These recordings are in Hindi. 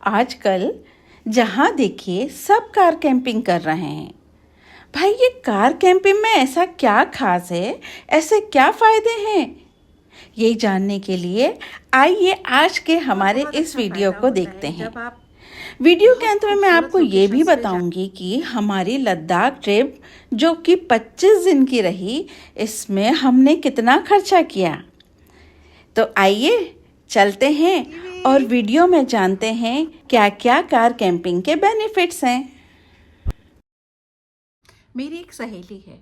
आजकल जहाँ देखिए सब कार कैंपिंग कर रहे हैं। भाई ये कार कैंपिंग में ऐसा क्या खास है, ऐसे क्या फायदे हैं? ये जानने के लिए आइए आज के हमारे इस वीडियो को देखते हैं। वीडियो के अंत में मैं आपको ये भी बताऊंगी कि हमारी लद्दाख ट्रिप जो कि 25 दिन की रही, इसमें हमने कितना खर्चा किया। तो आइए चलते हैं और वीडियो में जानते हैं क्या क्या कार कैंपिंग के बेनिफिट्स हैं। मेरी एक सहेली है,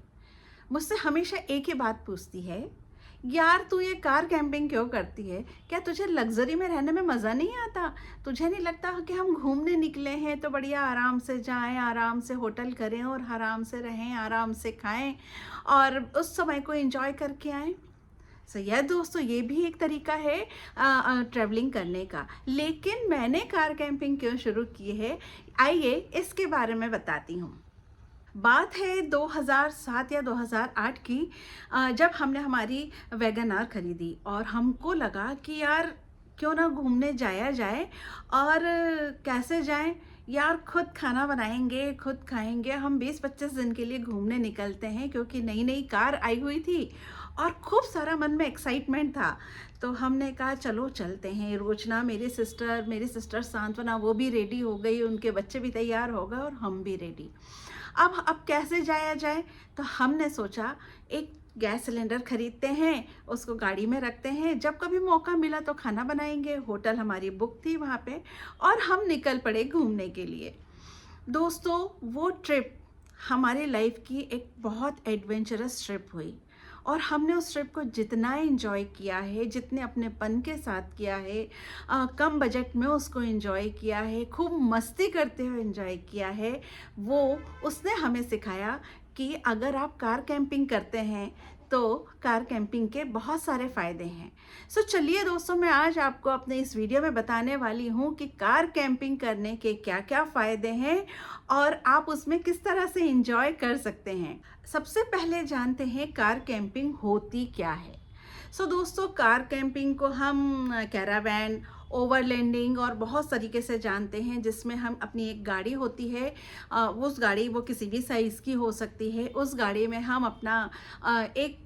मुझसे हमेशा एक ही बात पूछती है, यार तू ये कार कैंपिंग क्यों करती है? क्या तुझे लग्जरी में रहने में मज़ा नहीं आता? तुझे नहीं लगता कि हम घूमने निकले हैं तो बढ़िया आराम से जाएं, आराम से होटल करें और आराम से रहें, आराम से खाएं और उस समय को एंजॉय करके आएं? सही है दोस्तों, ये भी एक तरीका है ट्रैवलिंग करने का। लेकिन मैंने कार कैंपिंग क्यों शुरू की है, आइए इसके बारे में बताती हूँ। बात है 2007 या 2008 की, जब हमने हमारी वैगन आर खरीदी और हमको लगा कि यार क्यों ना घूमने जाया जाए। और कैसे जाएं यार, खुद खाना बनाएंगे, खुद खाएंगे। हम 20-25 दिन के लिए घूमने निकलते हैं क्योंकि नई नई कार आई हुई थी और खूब सारा मन में एक्साइटमेंट था। तो हमने कहा चलो चलते हैं। रोचना मेरी सिस्टर सांत्वना, वो भी रेडी हो गई, उनके बच्चे भी तैयार हो गए और हम भी रेडी। अब कैसे जाया जाए? तो हमने सोचा एक गैस सिलेंडर खरीदते हैं, उसको गाड़ी में रखते हैं, जब कभी मौका मिला तो खाना बनाएंगे। होटल हमारी बुक थी वहाँ पे और हम निकल पड़े घूमने के लिए। दोस्तों वो ट्रिप हमारी लाइफ की एक बहुत एडवेंचरस ट्रिप हुई और हमने उस ट्रिप को जितना एंजॉय किया है, जितने अपनेपन के साथ किया है, कम बजट में उसको एंजॉय किया है, खूब मस्ती करते हुए एंजॉय किया है। वो उसने हमें सिखाया कि अगर आप कार कैंपिंग करते हैं तो कार कैंपिंग के बहुत सारे फ़ायदे हैं। सो चलिए दोस्तों, मैं आज आपको अपने इस वीडियो में बताने वाली हूँ कि कार कैंपिंग करने के क्या क्या फ़ायदे हैं और आप उसमें किस तरह से एंजॉय कर सकते हैं। सबसे पहले जानते हैं कार कैंपिंग होती क्या है। सो दोस्तों, कार कैंपिंग को हम कैरावैन, ओवरलैंडिंग और बहुत तरीके से जानते हैं, जिसमें हम अपनी एक गाड़ी होती है, उस गाड़ी वो किसी भी साइज़ की हो सकती है। उस गाड़ी में हम अपना एक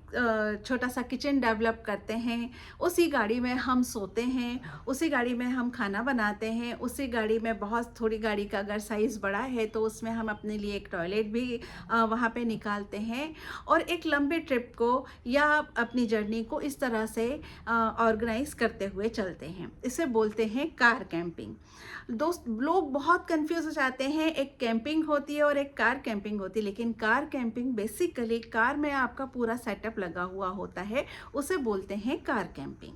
छोटा सा किचन डेवलप करते हैं। उसी गाड़ी में हम सोते हैं, उसी गाड़ी में हम खाना बनाते हैं, उसी गाड़ी में बहुत थोड़ी गाड़ी का अगर साइज़ बड़ा है तो उसमें हम अपने लिए एक टॉयलेट भी वहाँ पे निकालते हैं और एक लंबे ट्रिप को या अपनी जर्नी को इस तरह से ऑर्गेनाइज करते हुए चलते हैं। इसे बोलते हैं कार कैंपिंग। दोस्त लोग बहुत कंफ्यूज हो जाते हैं, एक कैंपिंग होती है और एक कार कैंपिंग होती है। लेकिन कार कैंपिंग बेसिकली कार में आपका पूरा सेटअप लगा हुआ होता है, उसे बोलते हैं कार कैंपिंग।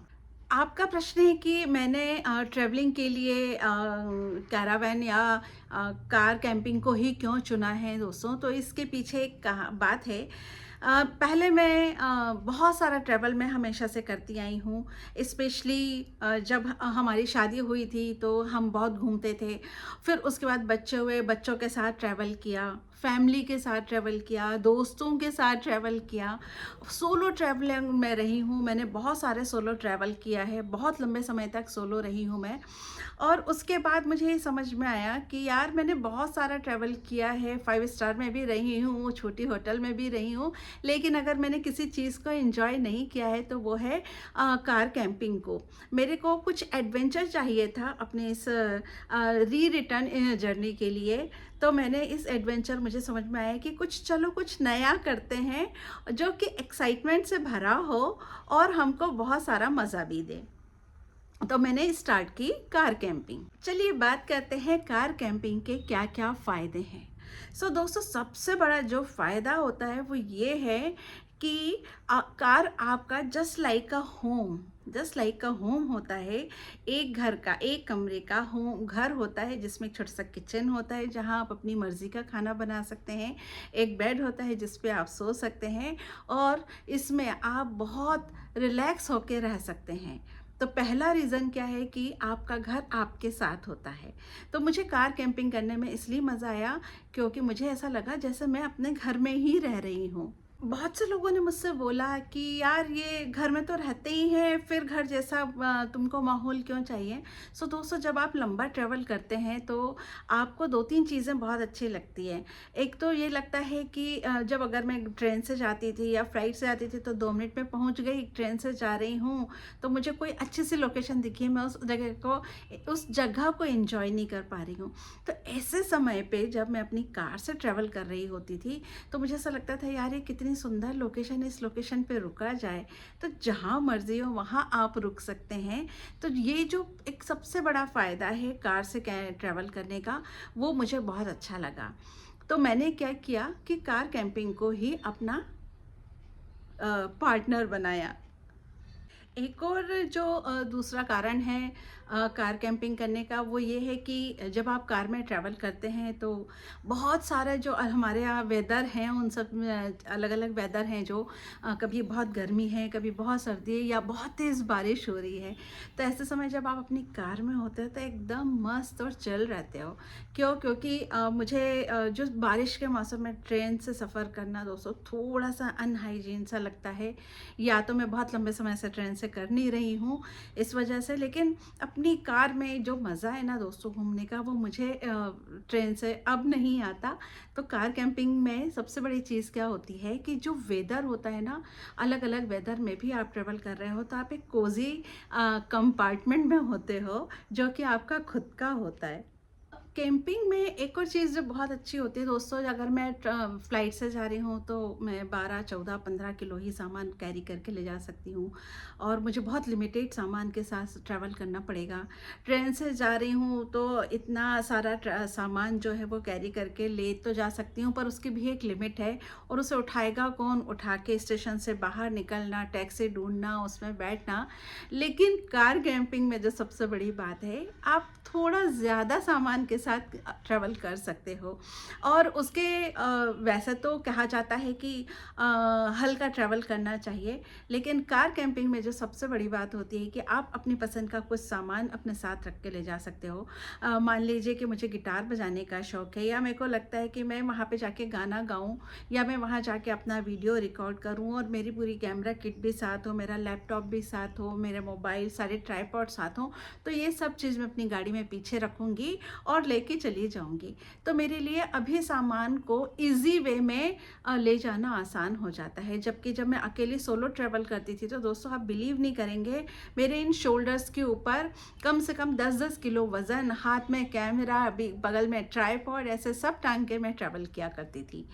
आपका प्रश्न है कि मैंने ट्रैवलिंग के लिए कैरावैन या कार कैंपिंग को ही क्यों चुना है दोस्तों। तो इसके पीछे एक बात है। पहले मैं बहुत सारा ट्रैवल मैं हमेशा से करती आई हूँ। स्पेशली जब हमारी शादी हुई थी तो हम बहुत घूमते थे। फिर उसके बाद बच्चे हुए, बच्चों के साथ ट्रैवल किया, फैमिली के साथ ट्रैवल किया, दोस्तों के साथ ट्रैवल किया, सोलो ट्रैवलिंग में रही हूँ। मैंने बहुत सारे सोलो ट्रैवल किया है, बहुत लंबे समय तक सोलो रही हूँ मैं। और उसके बाद मुझे ये समझ में आया कि यार मैंने बहुत सारा ट्रैवल किया है, 5 स्टार में भी रही हूँ, छोटी होटल में भी रही हूँ, लेकिन अगर मैंने किसी चीज़ को एंजॉय नहीं किया है तो वो है कार कैंपिंग को। मेरे को कुछ एडवेंचर चाहिए था अपने इस रिटर्न जर्नी के लिए। तो मैंने इस एडवेंचर, मुझे समझ में आया कि कुछ नया करते हैं जो कि एक्साइटमेंट से भरा हो और हमको बहुत सारा मज़ा भी दे। तो मैंने स्टार्ट की कार कैंपिंग। चलिए बात करते हैं कार कैंपिंग के क्या क्या फ़ायदे हैं। सो दोस्तों, सबसे बड़ा जो फ़ायदा होता है वो ये है कि कार आपका जस्ट लाइक अ होम होता है। एक घर का, एक कमरे का होम घर होता है जिसमें एक छोटा सा किचन होता है जहां आप अपनी मर्ज़ी का खाना बना सकते हैं। एक बेड होता है जिस पे आप सो सकते हैं और इसमें आप बहुत रिलैक्स होकर रह सकते हैं। तो पहला रीज़न क्या है कि आपका घर आपके साथ होता है। तो मुझे कार कैंपिंग करने में इसलिए मज़ा आया क्योंकि मुझे ऐसा लगा जैसे मैं अपने घर में ही रह रही हूँ। बहुत से लोगों ने मुझसे बोला कि यार ये घर में तो रहते ही हैं, फिर घर जैसा तुमको माहौल क्यों चाहिए। सो दोस्तों, जब आप लंबा ट्रैवल करते हैं तो आपको दो तीन चीज़ें बहुत अच्छी लगती हैं। एक तो ये लगता है कि जब अगर मैं ट्रेन से जाती थी या फ्लाइट से जाती थी तो 2 मिनट में पहुंच गई, ट्रेन से जा रही हूँ तो मुझे कोई अच्छी सी लोकेशन दिखी, मैं उस जगह को एंजॉय नहीं कर पा रही हूँ। तो ऐसे समय पे जब मैं अपनी कार से ट्रैवल कर रही होती थी तो मुझे ऐसा लगता था, यार ये कितनी सुंदर लोकेशन है, इस लोकेशन पे रुका जाए। तो जहाँ मर्जी हो वहाँ आप रुक सकते हैं। तो ये जो एक सबसे बड़ा फ़ायदा है कार से ट्रैवल करने का, वो मुझे बहुत अच्छा लगा। तो मैंने क्या किया कि कार कैंपिंग को ही अपना पार्टनर बनाया। एक और जो दूसरा कारण है कार कैंपिंग करने का, वो ये है कि जब आप कार में ट्रैवल करते हैं तो बहुत सारे जो हमारे यहाँ वेदर हैं उन सब में अलग अलग वेदर हैं, जो कभी बहुत गर्मी है, कभी बहुत सर्दी है या बहुत तेज़ बारिश हो रही है। तो ऐसे समय जब आप अपनी कार में होते हो तो एकदम मस्त और चिल रहते हो। क्योंकि मुझे जो बारिश के मौसम में ट्रेन से सफ़र करना दोस्तों थोड़ा सा अनहाइजीन सा लगता है। या तो मैं बहुत लंबे समय से ट्रेन से कर नहीं रही हूँ इस वजह से, लेकिन अपनी कार में जो मज़ा है ना दोस्तों घूमने का, वो मुझे ट्रेन से अब नहीं आता। तो कार कैंपिंग में सबसे बड़ी चीज़ क्या होती है कि जो वेदर होता है ना, अलग अलग वेदर में भी आप ट्रेवल कर रहे हो तो आप एक कोजी कंपार्टमेंट में होते हो जो कि आपका खुद का होता है। कैंपिंग में एक और चीज़ जो बहुत अच्छी होती है दोस्तों, अगर मैं फ़्लाइट से जा रही हूँ तो मैं 12, 14, 15 किलो ही सामान कैरी करके ले जा सकती हूँ और मुझे बहुत लिमिटेड सामान के साथ ट्रैवल करना पड़ेगा। ट्रेन से जा रही हूँ तो इतना सारा सामान जो है वो कैरी करके ले तो जा सकती हूँ, पर उसकी भी एक लिमिट है और उसे उठाएगा कौन, उठा के स्टेशन से बाहर निकलना, टैक्सी ढूंढना, उसमें बैठना। लेकिन कार कैंपिंग में जो सबसे बड़ी बात है, आप थोड़ा ज़्यादा सामान के साथ ट्रैवल कर सकते हो। और उसके वैसे तो कहा जाता है कि हल्का ट्रैवल करना चाहिए, लेकिन कार कैंपिंग में जो सबसे बड़ी बात होती है कि आप अपनी पसंद का कुछ सामान अपने साथ रख के ले जा सकते हो। मान लीजिए कि मुझे गिटार बजाने का शौक़ है, या मेरे को लगता है कि मैं वहाँ पे जाके गाना गाऊँ, या मैं वहाँ जाके अपना वीडियो रिकॉर्ड करूँ और मेरी पूरी कैमरा किट भी साथ हो, मेरा लैपटॉप भी साथ हो, मेरे मोबाइल सारे ट्राइपॉड साथ हो, तो ये सब चीज़ मैं अपनी गाड़ी में पीछे रखूँगी और लेके चली जाऊंगी। तो मेरे लिए अभी सामान को इजी वे में ले जाना आसान हो जाता है। जबकि जब मैं अकेली सोलो ट्रैवल करती थी तो दोस्तों आप बिलीव नहीं करेंगे, मेरे इन शोल्डर्स के ऊपर कम से कम 10-10 किलो वज़न, हाथ में कैमरा, बगल में ट्राइपॉड, ऐसे सब टांग के मैं ट्रैवल किया करती थी।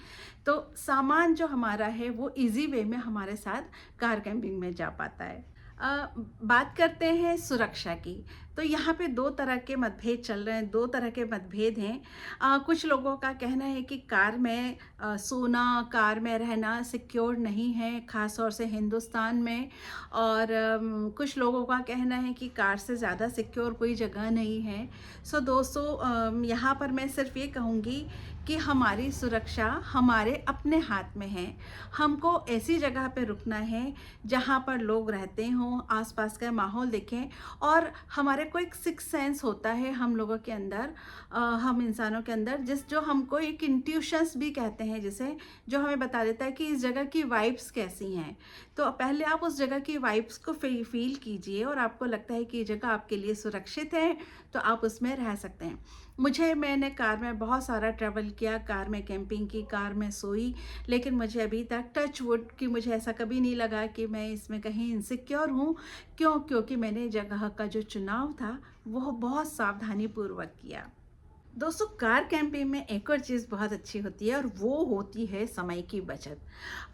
तो सामान जो हमारा है वो इजी वे में हमारे साथ कार कैंपिंग में जा पाता है। बात करते हैं सुरक्षा की। तो यहाँ पे दो तरह के मतभेद चल रहे हैं, दो तरह के मतभेद हैं। कुछ लोगों का कहना है कि कार में सोना, कार में रहना सिक्योर नहीं है, ख़ास तौर से हिंदुस्तान में। और कुछ लोगों का कहना है कि कार से ज़्यादा सिक्योर कोई जगह नहीं है। सो दोस्तों, यहाँ पर मैं सिर्फ ये कहूँगी कि हमारी सुरक्षा हमारे अपने हाथ में है। हमको ऐसी जगह पे रुकना है जहाँ पर लोग रहते हों, आसपास का माहौल देखें, और हमारे को एक सिक्स सेंस होता है हम लोगों के अंदर, हम इंसानों के अंदर, जो हमको एक इंट्यूशंस भी कहते हैं, जिसे जो हमें बता देता है कि इस जगह की वाइब्स कैसी हैं। तो पहले आप उस जगह की वाइब्स को फील कीजिए और आपको लगता है कि ये जगह आपके लिए सुरक्षित है तो आप उसमें रह सकते हैं। मैंने कार में बहुत सारा ट्रैवल किया, कार में कैंपिंग की, कार में सोई, लेकिन मुझे अभी तक टच वुड कि मुझे ऐसा कभी नहीं लगा कि मैं इसमें कहीं इनसिक्योर हूँ। क्योंकि मैंने जगह का जो चुनाव था वो बहुत सावधानीपूर्वक किया। दोस्तों, कार कैंपिंग में एक और चीज़ बहुत अच्छी होती है और वो होती है समय की बचत।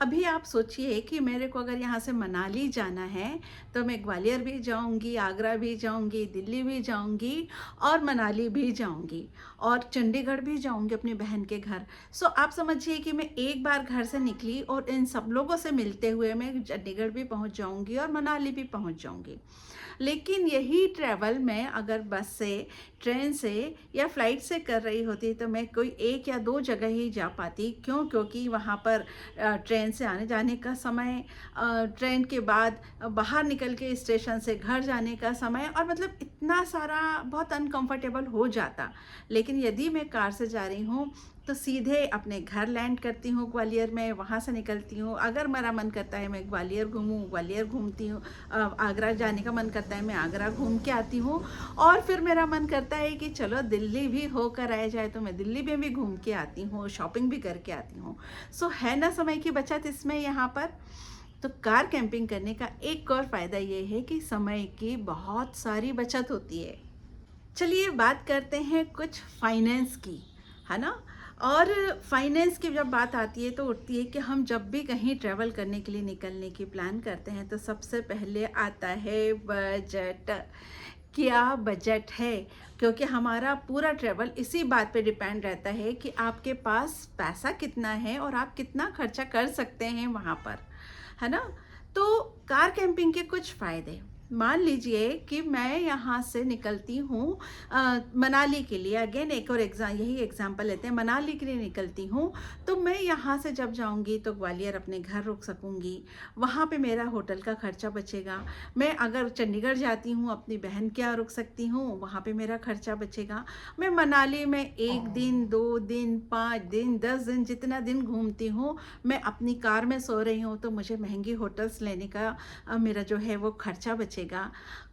अभी आप सोचिए कि मेरे को अगर यहाँ से मनाली जाना है तो मैं ग्वालियर भी जाऊँगी, आगरा भी जाऊँगी, दिल्ली भी जाऊँगी और मनाली भी जाऊँगी और चंडीगढ़ भी जाऊँगी अपनी बहन के घर। सो आप समझिए कि मैं एक बार घर से निकली और इन सब लोगों से मिलते हुए मैं चंडीगढ़ भी पहुँच जाऊँगी और मनाली भी पहुँच जाऊँगी। लेकिन यही ट्रैवल मैं अगर बस से, ट्रेन से या फ्लाइट से कर रही होती तो मैं कोई एक या दो जगह ही जा पाती। क्योंकि वहाँ पर ट्रेन से आने जाने का समय, ट्रेन के बाद बाहर निकल के स्टेशन से घर जाने का समय, और मतलब इतना सारा बहुत अनकंफर्टेबल हो जाता। लेकिन यदि मैं कार से जा रही हूँ तो सीधे अपने घर लैंड करती हूँ ग्वालियर में, वहाँ से निकलती हूँ। अगर मेरा मन करता है मैं ग्वालियर घूमूँ, ग्वालियर घूमती हूँ। आगरा जाने का मन करता है, मैं आगरा घूम के आती हूँ। और फिर मेरा मन करता है कि चलो दिल्ली भी होकर आया जाए, तो मैं दिल्ली में भी घूम के आती हूँ, शॉपिंग भी करके आती हूँ। सो है ना समय की बचत इसमें यहाँ पर। तो कार कैंपिंग करने का एक और फ़ायदा ये है कि समय की बहुत सारी बचत होती है। चलिए बात करते हैं कुछ फाइनेंस की, है ना। और फाइनेंस की जब बात आती है तो उठती है कि हम जब भी कहीं ट्रैवल करने के लिए निकलने की प्लान करते हैं तो सबसे पहले आता है बजट। क्या बजट है, क्योंकि हमारा पूरा ट्रैवल इसी बात पे डिपेंड रहता है कि आपके पास पैसा कितना है और आप कितना खर्चा कर सकते हैं वहाँ पर, है ना। तो कार कैंपिंग के कुछ फ़ायदे, मान लीजिए कि मैं यहाँ से निकलती हूँ मनाली के लिए। अगेन एक और यही एग्जांपल लेते हैं, मनाली के लिए निकलती हूँ। तो मैं यहाँ से जब जाऊँगी तो ग्वालियर अपने घर रुक सकूँगी, वहाँ पे मेरा होटल का खर्चा बचेगा। मैं अगर चंडीगढ़ जाती हूँ अपनी बहन के यहाँ रुक सकती हूँ, वहाँ पे मेरा खर्चा बचेगा। मैं मनाली में 1 दिन 2 दिन 5 दिन 10 दिन जितना दिन घूमती हूँ, मैं अपनी कार में सो रही हूँ, तो मुझे महंगी होटल्स लेने का मेरा जो है वो खर्चा बचेगा।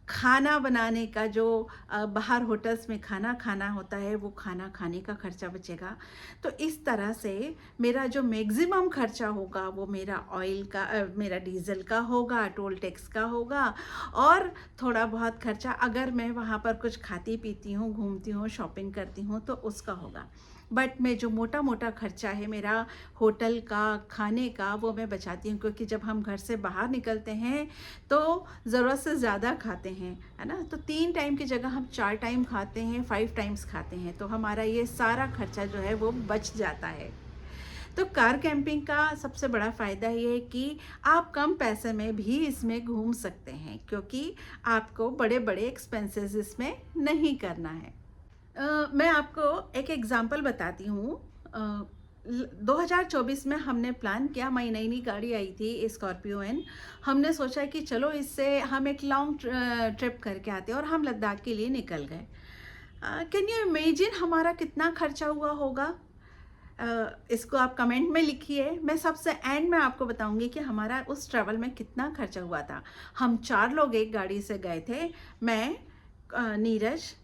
खाना बनाने का जो बाहर होटल्स में खाना खाना होता है, वो खाना खाने का खर्चा बचेगा। तो इस तरह से मेरा जो मैक्सिमम खर्चा होगा वो मेरा ऑयल का मेरा डीजल का होगा, टोल टैक्स का होगा, और थोड़ा बहुत खर्चा अगर मैं वहाँ पर कुछ खाती पीती हूँ, घूमती हूँ, शॉपिंग करती हूँ तो उसका होगा। बट मैं जो मोटा मोटा खर्चा है मेरा होटल का, खाने का, वो मैं बचाती हूँ, क्योंकि जब हम घर से बाहर निकलते हैं तो ज़रूरत से ज़्यादा खाते हैं, है ना। तो 3 टाइम की जगह हम 4 टाइम खाते हैं, 5 टाइम्स खाते हैं, तो हमारा ये सारा खर्चा जो है वो बच जाता है। तो कार कैंपिंग का सबसे बड़ा फ़ायदा ये है कि आप कम पैसे में भी इसमें घूम सकते हैं, क्योंकि आपको बड़े बड़े एक्सपेंसेस इसमें नहीं करना है। मैं आपको एक एग्ज़ाम्पल बताती हूँ। 2024 में हमने प्लान किया, हमारी नई नई गाड़ी आई थी स्कॉर्पियो एन। हमने सोचा कि चलो इससे हम एक लॉन्ग ट्रिप करके आते हैं, और हम लद्दाख के लिए निकल गए। कैन यू इमेजिन हमारा कितना खर्चा हुआ होगा। इसको आप कमेंट में लिखिए। मैं सबसे एंड में आपको बताऊंगी कि हमारा उस ट्रैवल में कितना खर्चा हुआ था। हम 4 लोग एक गाड़ी से गए थे, मैं, नीरज,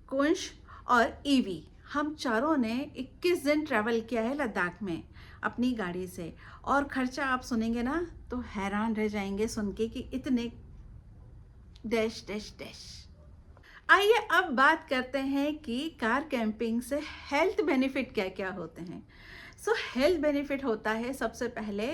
कुंश और ईवी। हम चारों ने 21 दिन ट्रैवल किया है लद्दाख में अपनी गाड़ी से, और ख़र्चा आप सुनेंगे ना तो हैरान रह जाएंगे सुन के कि इतने डैश डैश डैश। आइए अब बात करते हैं कि कार कैंपिंग से हेल्थ बेनिफिट क्या क्या होते हैं। सो हेल्थ बेनिफिट होता है सबसे पहले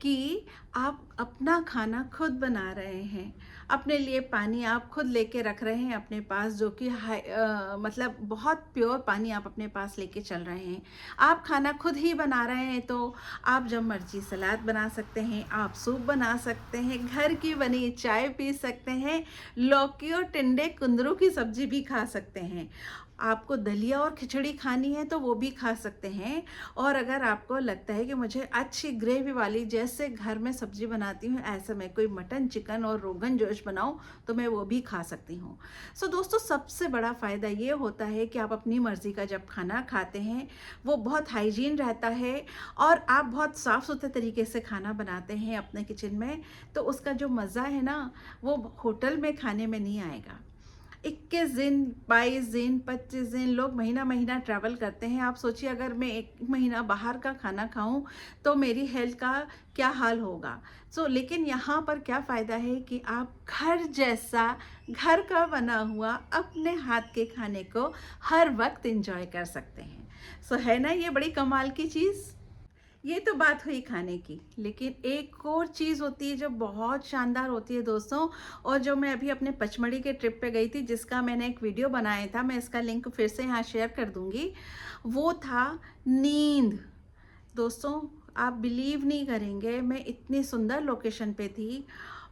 कि आप अपना खाना खुद बना रहे हैं, अपने लिए पानी आप खुद लेके रख रहे हैं अपने पास, जो कि मतलब बहुत प्योर पानी आप अपने पास लेके चल रहे हैं। आप खाना खुद ही बना रहे हैं, तो आप जब मर्जी सलाद बना सकते हैं, आप सूप बना सकते हैं, घर की बनी चाय पी सकते हैं, लौकी और टिंडे कुंदरू की सब्जी भी खा सकते हैं। आपको दलिया और खिचड़ी खानी है तो वो भी खा सकते हैं। और अगर आपको लगता है कि मुझे अच्छी ग्रेवी वाली, जैसे घर में सब्जी बनाती हूँ ऐसे मैं कोई मटन, चिकन और रोगन जोश बनाऊँ, तो मैं वो भी खा सकती हूँ। सो दोस्तों, सबसे बड़ा फ़ायदा ये होता है कि आप अपनी मर्ज़ी का जब खाना खाते हैं वो बहुत हाइजीन रहता है, और आप बहुत साफ़ सुथरे तरीके से खाना बनाते हैं अपने किचन में, तो उसका जो मज़ा है ना वो होटल में खाने में नहीं आएगा। 21 दिन, 22 दिन, 25 दिन, लोग महीना महीना ट्रैवल करते हैं। आप सोचिए अगर मैं 1 महीना बाहर का खाना खाऊं तो मेरी हेल्थ का क्या हाल होगा। लेकिन यहाँ पर क्या फ़ायदा है कि आप घर जैसा, घर का बना हुआ अपने हाथ के खाने को हर वक्त एंजॉय कर सकते हैं। है ना ये बड़ी कमाल की चीज़। ये तो बात हुई खाने की, लेकिन एक और चीज़ होती है जो बहुत शानदार होती है दोस्तों, और जो मैं अभी अपने पचमढ़ी के ट्रिप पे गई थी, जिसका मैंने एक वीडियो बनाया था, मैं इसका लिंक फिर से यहाँ शेयर कर दूँगी। वो था नींद। दोस्तों, आप बिलीव नहीं करेंगे, मैं इतनी सुंदर लोकेशन पे थी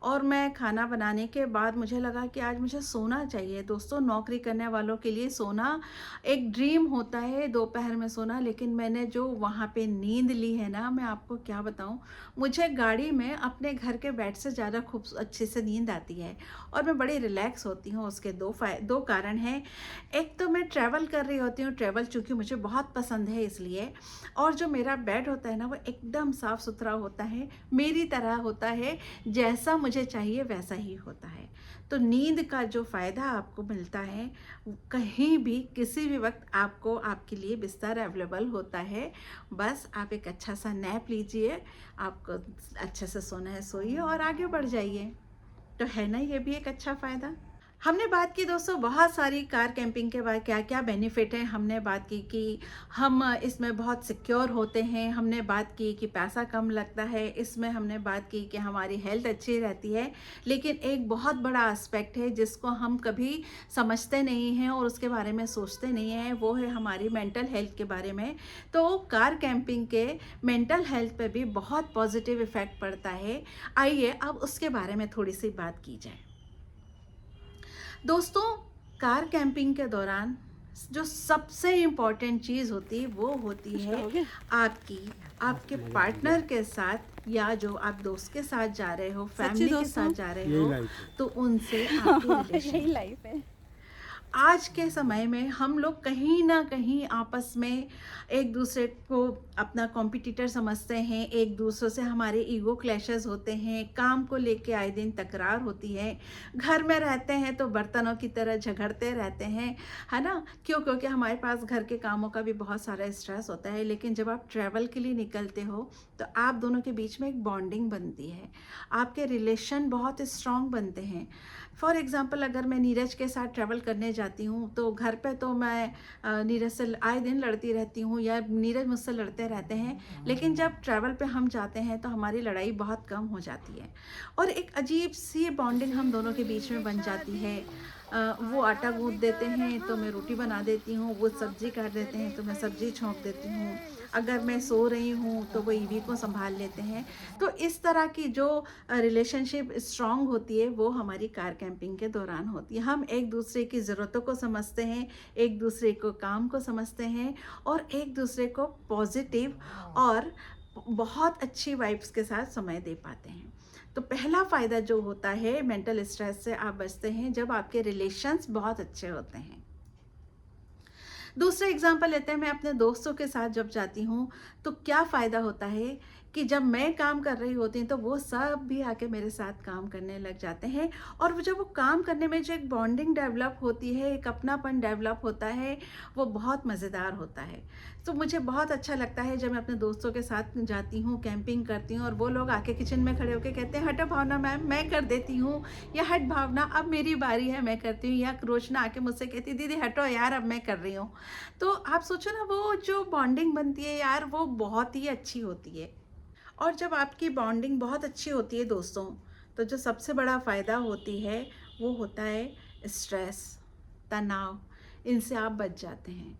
और मैं खाना बनाने के बाद मुझे लगा कि आज मुझे सोना चाहिए। दोस्तों, नौकरी करने वालों के लिए सोना एक ड्रीम होता है, दोपहर में सोना, लेकिन मैंने जो वहाँ पे नींद ली है ना, मैं आपको क्या बताऊँ। मुझे गाड़ी में अपने घर के बेड से ज़्यादा खूब अच्छे से नींद आती है और मैं बड़ी रिलैक्स होती हूँ। उसके दो कारण हैं। एक तो मैं ट्रैवल कर रही होती हूँ, ट्रैवल चूँकि मुझे बहुत पसंद है इसलिए, और जो मेरा बेड होता है ना, वो एकदम साफ़ सुथरा होता है, मेरी तरह होता है, जैसा मुझे चाहिए वैसा ही होता है। तो नींद का जो फ़ायदा आपको मिलता है, कहीं भी किसी भी वक्त आपको आपके लिए बिस्तर अवेलेबल होता है। बस आप एक अच्छा सा नैप लीजिए, आपको अच्छे से सोना है सोइए और आगे बढ़ जाइए। तो है ना ये भी एक अच्छा फ़ायदा। हमने बात की दोस्तों बहुत सारी कार कैंपिंग के बाद क्या क्या बेनिफिट हैं। हमने बात की कि हम इसमें बहुत सिक्योर होते हैं, हमने बात की कि पैसा कम लगता है इसमें, हमने बात की कि हमारी हेल्थ अच्छी रहती है। लेकिन एक बहुत बड़ा एस्पेक्ट है जिसको हम कभी समझते नहीं हैं और उसके बारे में सोचते नहीं हैं, वो है हमारी मेंटल हेल्थ के बारे में। तो कार कैंपिंग के मेंटल हेल्थ पे भी बहुत पॉजिटिव इफ़ेक्ट पड़ता है। आइए अब उसके बारे में थोड़ी सी बात की जाए। दोस्तों, कार कैंपिंग के दौरान जो सबसे इम्पॉर्टेंट चीज़ होती है वो होती है आपकी आपके पार्टनर के साथ, या जो आप दोस्त के साथ जा रहे हो, फैमिली के साथ जा रहे हो, तो उनसे आपकी रिलेशन। यही लाइफ है। आज के समय में हम लोग कहीं ना कहीं आपस में एक दूसरे को अपना कॉम्पिटिटर समझते हैं, एक दूसरे से हमारे ईगो क्लैशेस होते हैं, काम को लेके आए दिन तकरार होती है, घर में रहते हैं तो बर्तनों की तरह झगड़ते रहते हैं, है ना। क्यों? क्योंकि हमारे पास घर के कामों का भी बहुत सारा स्ट्रेस होता है। लेकिन जब आप ट्रैवल के लिए निकलते हो तो आप दोनों के बीच में एक बॉन्डिंग बनती है, आपके रिलेशन बहुत स्ट्रॉन्ग बनते हैं। फॉर एग्ज़ाम्पल, अगर मैं नीरज के साथ ट्रैवल करने जाती हूँ तो घर पे तो मैं नीरज से आए दिन लड़ती रहती हूँ या नीरज मुझसे लड़ते रहते हैं। लेकिन जब ट्रैवल पे हम जाते हैं तो हमारी लड़ाई बहुत कम हो जाती है और एक अजीब सी बॉन्डिंग हम दोनों के बीच में बन जाती है। वो आटा गूँथ देते हैं तो मैं रोटी बना देती हूँ, वो सब्ज़ी काट देते हैं तो मैं सब्ज़ी छौंक देती हूँ, अगर मैं सो रही हूँ तो वो ईवी को संभाल लेते हैं। तो इस तरह की जो रिलेशनशिप स्ट्रॉन्ग होती है वो हमारी कार कैंपिंग के दौरान होती है। हम एक दूसरे की ज़रूरतों को समझते हैं, एक दूसरे को काम को समझते हैं और एक दूसरे को पॉजिटिव और बहुत अच्छी वाइब्स के साथ समय दे पाते हैं। तो पहला फ़ायदा जो होता है, मेंटल स्ट्रेस से आप बचते हैं जब आपके रिलेशंस बहुत अच्छे होते हैं। दूसरा एग्जांपल लेते हैं, मैं अपने दोस्तों के साथ जब जाती हूँ तो क्या फ़ायदा होता है कि जब मैं काम कर रही होती हूँ तो वो सब भी आके मेरे साथ काम करने लग जाते हैं और वो जब वो काम करने में जो एक बॉन्डिंग डेवलप होती है, एक अपनापन डेवलप होता है, वो बहुत मज़ेदार होता है। तो मुझे बहुत अच्छा लगता है जब मैं अपने दोस्तों के साथ जाती हूँ, कैंपिंग करती हूँ और वो लोग आके किचन में खड़े होकर कहते हैं, हटो भावना मैम मैं कर देती हूँ, या हट भावना अब मेरी बारी है मैं करती हूँ, या रोशना आके मुझसे कहती दीदी हटो यार अब मैं कर रही हूँ। तो आप सोचो ना, वो जो बॉन्डिंग बनती है यार, वो बहुत ही अच्छी होती है। और जब आपकी बॉन्डिंग बहुत अच्छी होती है दोस्तों, तो जो सबसे बड़ा फ़ायदा होती है वो होता है स्ट्रेस, तनाव, इनसे आप बच जाते हैं।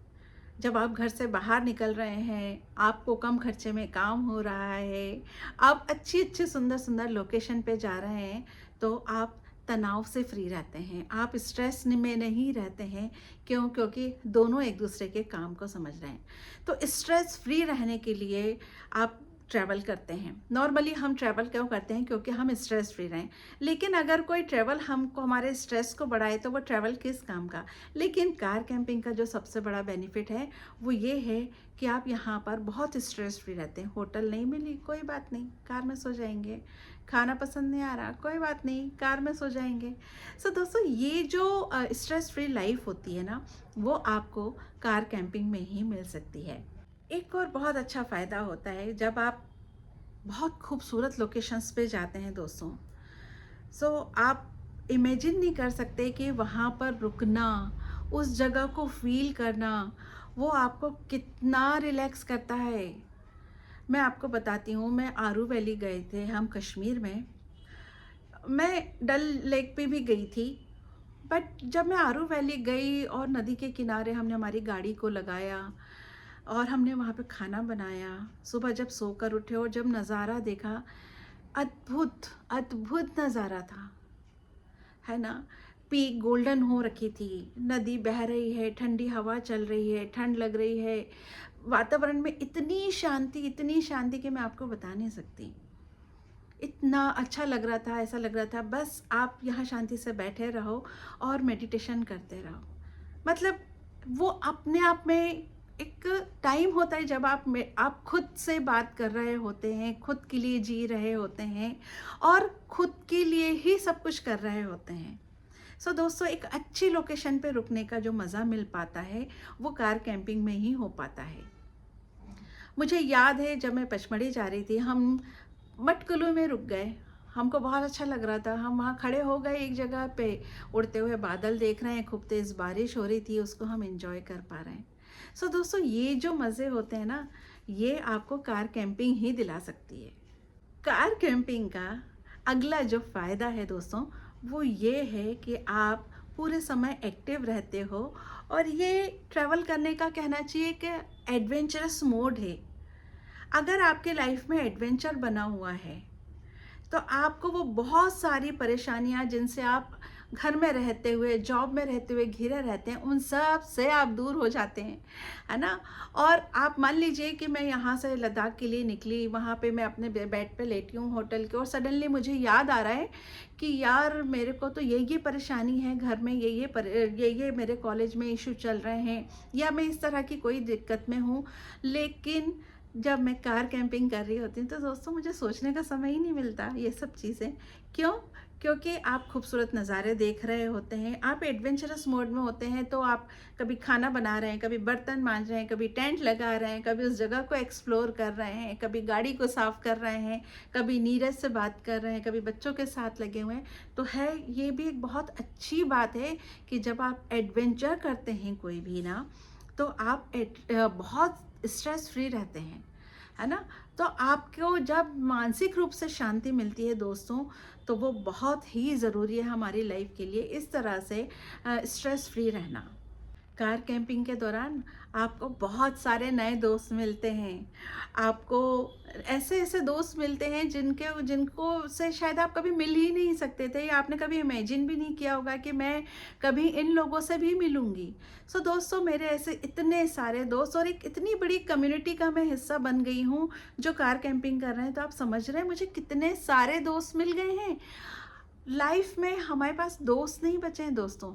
जब आप घर से बाहर निकल रहे हैं, आपको कम खर्चे में काम हो रहा है, आप अच्छी अच्छी सुंदर सुंदर लोकेशन पे जा रहे हैं, तो आप तनाव से फ्री रहते हैं, आप स्ट्रेस में नहीं रहते हैं। क्यों? क्योंकि दोनों एक दूसरे के काम को समझ रहे हैं। तो स्ट्रेस फ्री रहने के लिए आप ट्रैवल करते हैं। नॉर्मली हम ट्रैवल क्यों करते हैं? क्योंकि हम स्ट्रेस फ्री रहें। लेकिन अगर कोई ट्रैवल हमको हमारे स्ट्रेस को बढ़ाए तो वो ट्रैवल किस काम का। लेकिन कार कैंपिंग का जो सबसे बड़ा बेनिफिट है वो ये है कि आप यहाँ पर बहुत स्ट्रेस फ्री रहते हैं। होटल नहीं मिली कोई बात नहीं, कार में सो जाएंगे। खाना पसंद नहीं आ रहा कोई बात नहीं, कार में सो जाएंगे। सो दोस्तों, ये जो स्ट्रेस फ्री लाइफ होती है ना, वो आपको कार कैंपिंग में ही मिल सकती है। एक और बहुत अच्छा फ़ायदा होता है जब आप बहुत खूबसूरत लोकेशंस पे जाते हैं दोस्तों। आप इमेजिन नहीं कर सकते कि वहाँ पर रुकना, उस जगह को फील करना, वो आपको कितना रिलैक्स करता है। मैं आपको बताती हूँ, मैं आरू वैली गए थे हम कश्मीर में। मैं डल लेक पे भी गई थी, बट जब मैं आरू वैली गई और नदी के किनारे हमने हमारी गाड़ी को लगाया और हमने वहाँ पे खाना बनाया, सुबह जब सोकर उठे और जब नज़ारा देखा, अद्भुत अद्भुत नज़ारा था, है ना। पीक गोल्डन हो रखी थी, नदी बह रही है, ठंडी हवा चल रही है, ठंड लग रही है, वातावरण में इतनी शांति कि मैं आपको बता नहीं सकती। इतना अच्छा लग रहा था, ऐसा लग रहा था बस आप यहाँ शांति से बैठे रहो और मेडिटेशन करते रहो। मतलब वो अपने आप में एक टाइम होता है जब आप खुद से बात कर रहे होते हैं, खुद के लिए जी रहे होते हैं और खुद के लिए ही सब कुछ कर रहे होते हैं। सो दोस्तों, एक अच्छी लोकेशन पे रुकने का जो मज़ा मिल पाता है वो कार कैंपिंग में ही हो पाता है। मुझे याद है जब मैं पचमढ़ी जा रही थी, हम मटकुलू में रुक गए। हमको बहुत अच्छा लग रहा था, हम वहाँ खड़े हो गए एक जगह पे, उड़ते हुए बादल देख रहे हैं, खूब तेज़ बारिश हो रही थी, उसको हम एंजॉय कर पा रहे हैं। सो दोस्तों, ये जो मज़े होते हैं ना, ये आपको कार कैंपिंग ही दिला सकती है। कार कैंपिंग का अगला जो फ़ायदा है दोस्तों, वो ये है कि आप पूरे समय एक्टिव रहते हो और ये ट्रैवल करने का कहना चाहिए कि एडवेंचरस मोड है। अगर आपके लाइफ में एडवेंचर बना हुआ है तो आपको वो बहुत सारी परेशानियां जिनसे आप घर में रहते हुए, जॉब में रहते हुए घिरे रहते हैं, उन सब से आप दूर हो जाते हैं, है ना। और आप मान लीजिए कि मैं यहाँ से लद्दाख के लिए निकली, वहाँ पे मैं अपने बेड पे लेटी हूँ होटल के, और सडनली मुझे याद आ रहा है कि यार मेरे को तो ये परेशानी है घर में, ये मेरे कॉलेज में इशू चल रहे हैं, या मैं इस तरह की कोई दिक्कत में हूँ। लेकिन जब मैं कार कैंपिंग कर रही होती हूँ तो दोस्तों मुझे सोचने का समय ही नहीं मिलता ये सब चीज़ें। क्यों? क्योंकि आप खूबसूरत नज़ारे देख रहे होते हैं, आप एडवेंचरस मोड में होते हैं। तो आप कभी खाना बना रहे हैं, कभी बर्तन मांज रहे हैं, कभी टेंट लगा रहे हैं, कभी उस जगह को एक्सप्लोर कर रहे हैं, कभी गाड़ी को साफ़ कर रहे हैं, कभी नीरज से बात कर रहे हैं, कभी बच्चों के साथ लगे हुए हैं। तो है, ये भी एक बहुत अच्छी बात है कि जब आप एडवेंचर करते हैं कोई भी ना, तो आप बहुत स्ट्रेस फ्री रहते हैं, है ना। तो आपको जब मानसिक रूप से शांति मिलती है दोस्तों, तो वो बहुत ही ज़रूरी है हमारी लाइफ के लिए, इस तरह से स्ट्रेस फ्री रहना। कार कैंपिंग के दौरान आपको बहुत सारे नए दोस्त मिलते हैं। आपको ऐसे ऐसे दोस्त मिलते हैं जिनको से शायद आप कभी मिल ही नहीं सकते थे, या आपने कभी इमेजिन भी नहीं किया होगा कि मैं कभी इन लोगों से भी मिलूंगी। सो दोस्तों, मेरे ऐसे इतने सारे दोस्त और एक इतनी बड़ी कम्युनिटी का मैं हिस्सा बन गई हूँ जो कार कैंपिंग कर रहे हैं। तो आप समझ रहे हैं मुझे कितने सारे दोस्त मिल गए हैं। लाइफ में हमारे पास दोस्त नहीं बचे हैं दोस्तों।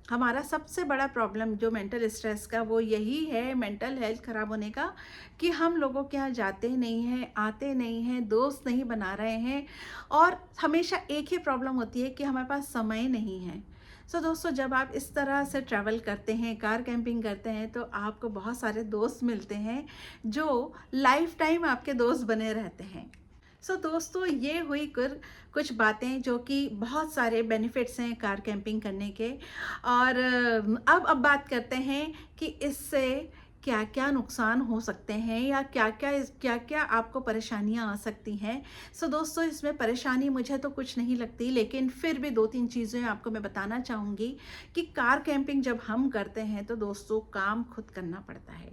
हमारा सबसे बड़ा प्रॉब्लम जो मेंटल स्ट्रेस का, वो यही है, मेंटल हेल्थ ख़राब होने का, कि हम लोगों के यहाँ जाते नहीं हैं, आते नहीं हैं, दोस्त नहीं बना रहे हैं, और हमेशा एक ही प्रॉब्लम होती है कि हमारे पास समय नहीं है। सो दोस्तों, जब आप इस तरह से ट्रैवल करते हैं, कार कैंपिंग करते हैं, तो आपको बहुत सारे दोस्त मिलते हैं जो लाइफ टाइम आपके दोस्त बने रहते हैं। सो दोस्तों, ये हुई कुछ बातें जो कि बहुत सारे बेनिफिट्स हैं कार कैंपिंग करने के। और अब बात करते हैं कि इससे क्या क्या नुकसान हो सकते हैं, या क्या क्या आपको परेशानियां आ सकती हैं। सो दोस्तों, इसमें परेशानी मुझे तो कुछ नहीं लगती, लेकिन फिर भी 2-3 चीज़ें आपको मैं बताना चाहूँगी कि कार कैंपिंग जब हम करते हैं तो दोस्तों काम खुद करना पड़ता है।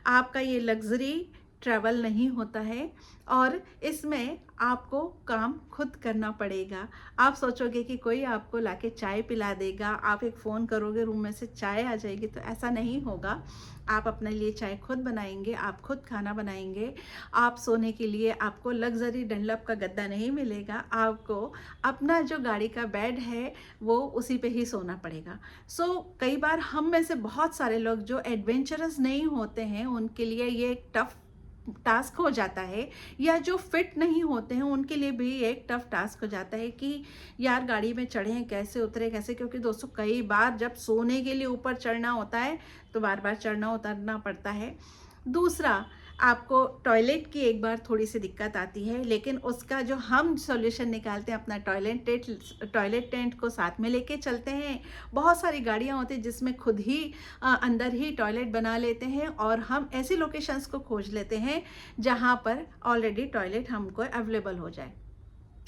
आपका ये लग्जरी ट्रैवल नहीं होता है, और इसमें आपको काम खुद करना पड़ेगा। आप सोचोगे कि कोई आपको लाके चाय पिला देगा, आप एक फ़ोन करोगे रूम में से चाय आ जाएगी, तो ऐसा नहीं होगा। आप अपने लिए चाय खुद बनाएंगे, आप खुद खाना बनाएंगे। आप सोने के लिए आपको लग्जरी डनलप का गद्दा नहीं मिलेगा, आपको अपना जो गाड़ी का बेड है वो उसी पे ही सोना पड़ेगा। सो कई बार हम में से बहुत सारे लोग जो एडवेंचरस नहीं होते हैं, उनके लिए ये एक टफ टास्क हो जाता है, या जो फिट नहीं होते हैं उनके लिए भी एक टफ टास्क हो जाता है कि यार गाड़ी में चढ़ें कैसे, उतरे कैसे। क्योंकि दोस्तों कई बार जब सोने के लिए ऊपर चढ़ना होता है तो बार बार चढ़ना उतरना पड़ता है। दूसरा, आपको टॉयलेट की एक बार थोड़ी सी दिक्कत आती है, लेकिन उसका जो हम सॉल्यूशन निकालते हैं, अपना टॉयलेट टेंट को साथ में लेके चलते हैं। बहुत सारी गाड़ियाँ होती हैं जिसमें खुद ही अंदर ही टॉयलेट बना लेते हैं, और हम ऐसी लोकेशंस को खोज लेते हैं जहाँ पर ऑलरेडी टॉयलेट हमको अवेलेबल हो जाए।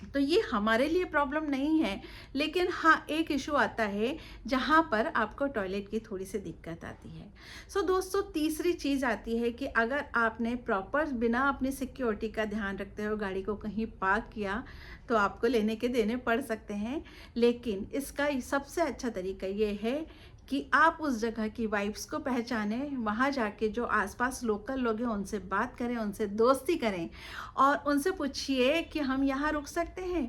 तो ये हमारे लिए प्रॉब्लम नहीं है, लेकिन हाँ एक इशू आता है जहाँ पर आपको टॉयलेट की थोड़ी सी दिक्कत आती है। सो दोस्तों तीसरी चीज़ आती है कि अगर आपने प्रॉपर बिना अपनी सिक्योरिटी का ध्यान रखते हुए गाड़ी को कहीं पार्क किया तो आपको लेने के देने पड़ सकते हैं, लेकिन इसका सबसे अच्छा तरीका ये है कि आप उस जगह की वाइब्स को पहचानें, वहाँ जाके जो आसपास लोकल लोग हैं उनसे बात करें, उनसे दोस्ती करें और उनसे पूछिए कि हम यहाँ रुक सकते हैं।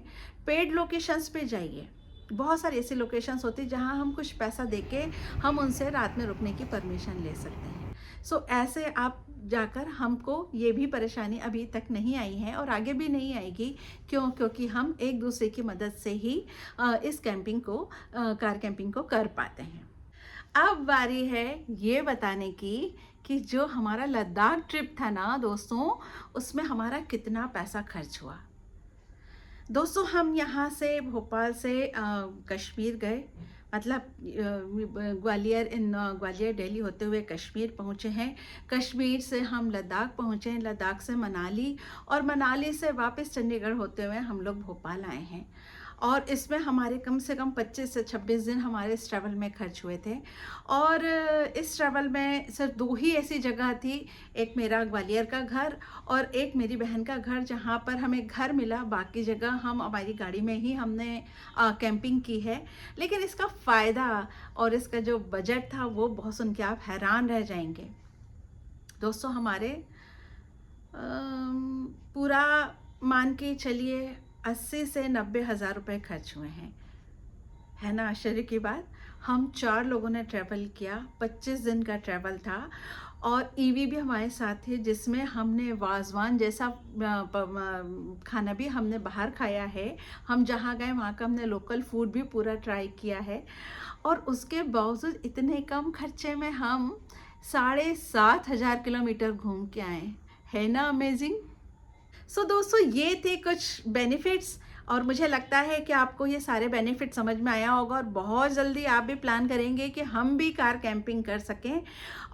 पेड लोकेशंस पे जाइए, बहुत सारी ऐसी लोकेशंस होती हैं जहाँ हम कुछ पैसा देके हम उनसे रात में रुकने की परमिशन ले सकते हैं। सो ऐसे आप जाकर, हमको ये भी परेशानी अभी तक नहीं आई है और आगे भी नहीं आएगी। क्योंकि हम एक दूसरे की मदद से ही इस कैंपिंग को, कार कैंपिंग को कर पाते हैं। अब बारी है ये बताने की कि जो हमारा लद्दाख ट्रिप था ना दोस्तों, उसमें हमारा कितना पैसा खर्च हुआ। दोस्तों हम यहाँ से भोपाल से कश्मीर गए, मतलब ग्वालियर दिल्ली होते हुए कश्मीर पहुँचे हैं। कश्मीर से हम लद्दाख पहुँचे हैं, लद्दाख से मनाली और मनाली से वापस चंडीगढ़ होते हुए हम लोग भोपाल आए हैं। और इसमें हमारे कम से कम 25 से 26 दिन हमारे इस ट्रैवल में खर्च हुए थे। और इस ट्रैवल में सिर्फ 2 ही ऐसी जगह थी, एक मेरा ग्वालियर का घर और एक मेरी बहन का घर, जहाँ पर हमें घर मिला। बाकी जगह हम हमारी गाड़ी में ही हमने कैंपिंग की है। लेकिन इसका फ़ायदा और इसका जो बजट था वो बहुत सुन के आप हैरान रह जाएंगे। दोस्तों हमारे पूरा मान के चलिए 80 से 90 हज़ार रुपये खर्च हुए हैं। है ना आश्चर्य की बात। हम 4 लोगों ने ट्रैवल किया, 25 दिन का ट्रैवल था और ईवी भी हमारे साथ थी, जिसमें हमने वाजवान जैसा खाना भी हमने बाहर खाया है। हम जहाँ गए वहाँ का हमने लोकल फूड भी पूरा ट्राई किया है और उसके बावजूद इतने कम खर्चे में हम 7,500 किलोमीटर घूम के आए। है ना अमेजिंग। सो दोस्तों ये थे कुछ बेनिफिट्स और मुझे लगता है कि आपको ये सारे बेनिफिट समझ में आया होगा और बहुत जल्दी आप भी प्लान करेंगे कि हम भी कार कैंपिंग कर सकें।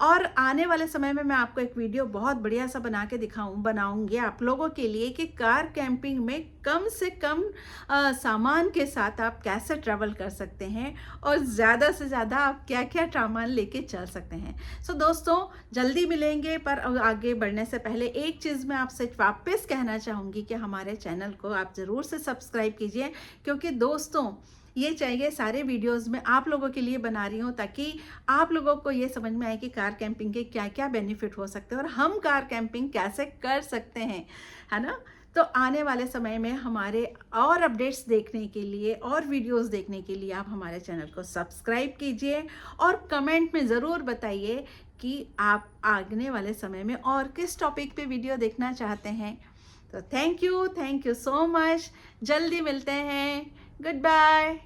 और आने वाले समय में मैं आपको एक वीडियो बहुत बढ़िया सा बनाऊंगी आप लोगों के लिए कि कार कैंपिंग में कम से कम सामान के साथ आप कैसे ट्रैवल कर सकते हैं और ज़्यादा से ज़्यादा आप क्या क्या सामान लेके चल सकते हैं। सो दोस्तों जल्दी मिलेंगे, पर आगे बढ़ने से पहले एक चीज़ मैं आपसे वापस कहना चाहूँगी कि हमारे चैनल को आप ज़रूर से सब्सक्राइब कीजिए, क्योंकि दोस्तों ये चाहिए सारे वीडियोस में आप लोगों के लिए बना रही हूँ ताकि आप लोगों को ये समझ में आए कि कार कैंपिंग के क्या क्या बेनिफिट हो सकते हैं और हम कार कैंपिंग कैसे कर सकते हैं, है ना। तो आने वाले समय में हमारे और अपडेट्स देखने के लिए और वीडियोस देखने के लिए आप हमारे चैनल को सब्सक्राइब कीजिए और कमेंट में ज़रूर बताइए कि आप आने वाले समय में और किस टॉपिक पे वीडियो देखना चाहते हैं। तो थैंक यू सो मच। जल्दी मिलते हैं। Good bye.